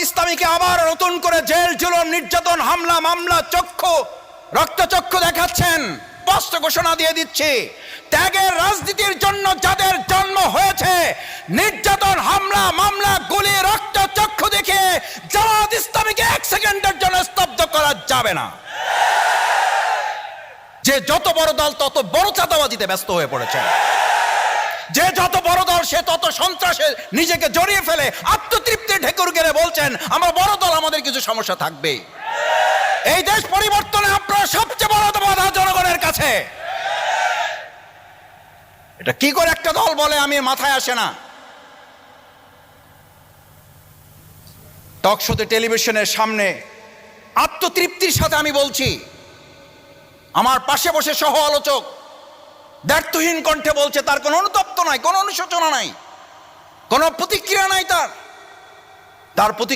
ইসলামীকে আবার নতুন করে জেল জুলুম নির্যাতন হামলা মামলা রক্তচক্ষু দেখাচ্ছেন। স্পষ্ট ঘোষণা দিয়ে দিচ্ছি, ত্যাগের রাজনীতির জন্য যাদের জন্ম হয়েছে, নির্যাতন হামলা মামলা গুলি রক্তচক্ষু দেখে জামাত ইসলামীকে এক সেকেন্ডের জন্য স্তব্ধ করা যাবে না। যে যত বড় দল তত বড় চাঁদাবাজিতে ব্যস্ত হয়ে পড়েছে, যে যত বড় দল সে তত সন্ত্রাসে নিজেকে জড়িয়ে ফেলে আত্মতৃপ্তির ঢেকুর গেড়ে বলছেন আমরা বড় দল, আমাদের কিছু সমস্যা থাকবে। এই দেশ পরিবর্তনে আপনারা সবচেয়ে বড় বাধা জনগণের কাছে। এটা কি করে একটা দল বলে আমি মাথায় আসে না। টকশোতে টেলিভিশনের সামনে আত্মতৃপ্তির সাথে আমি বলছি, আমার পাশে বসে সহ আলোচক দ্ব্যর্থহীন কণ্ঠে বলছে, তার কোনো অনুতপ্ত নাই, কোনো অনুশোচনা নাই, কোনো প্রতিক্রিয়া নাই, তার প্রতি